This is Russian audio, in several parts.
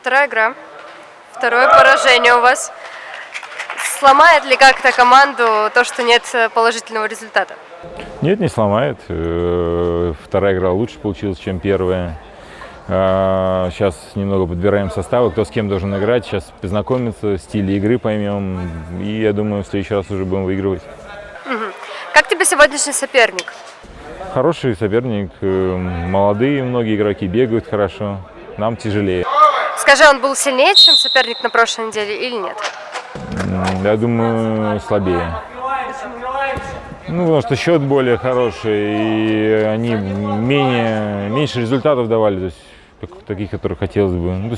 Вторая игра. Второе поражение у вас. Сломает ли как-то команду то, что нет положительного результата? Нет, не сломает. Вторая игра лучше получилась, чем первая. Сейчас немного подбираем составы, кто с кем должен играть. Сейчас познакомиться, стили игры поймем. И я думаю, в следующий раз уже будем выигрывать. Как тебе сегодняшний соперник? Хороший соперник. Молодые многие игроки бегают хорошо. Нам тяжелее. Скажи, он был сильнее, чем соперник на прошлой неделе или нет? Я думаю, слабее. Потому что счет более хороший, и они меньше результатов давали, то есть таких, которых хотелось бы.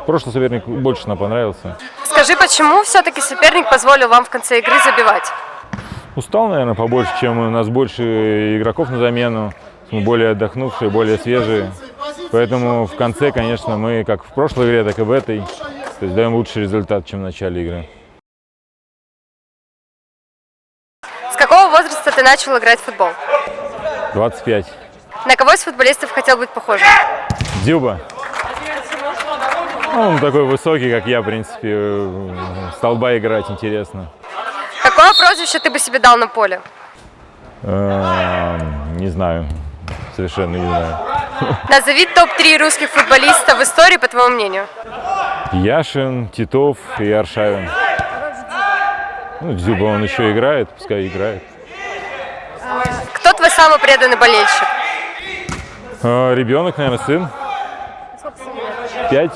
Прошлый соперник больше нам понравился. Скажи, почему все-таки соперник позволил вам в конце игры забивать? Устал, наверное, побольше, чем у нас больше игроков на замену. Мы более отдохнувшие, более свежие. Поэтому в конце, конечно, мы как в прошлой игре, так и в этой, то есть даем лучший результат, чем в начале игры. С какого возраста ты начал играть в футбол? 25. На кого из футболистов хотел быть похожим? Дзюба. Он такой высокий, как я, в принципе. Столба играть интересно. Какое прозвище ты бы себе дал на поле? Не знаю. Совершенно не знаю. Назови топ-3 русских футболистов в истории, по твоему мнению. Яшин, Титов и Аршавин. Дзюба он еще играет, пускай играет. Кто твой самый преданный болельщик? Ребенок, наверное, сын. 5.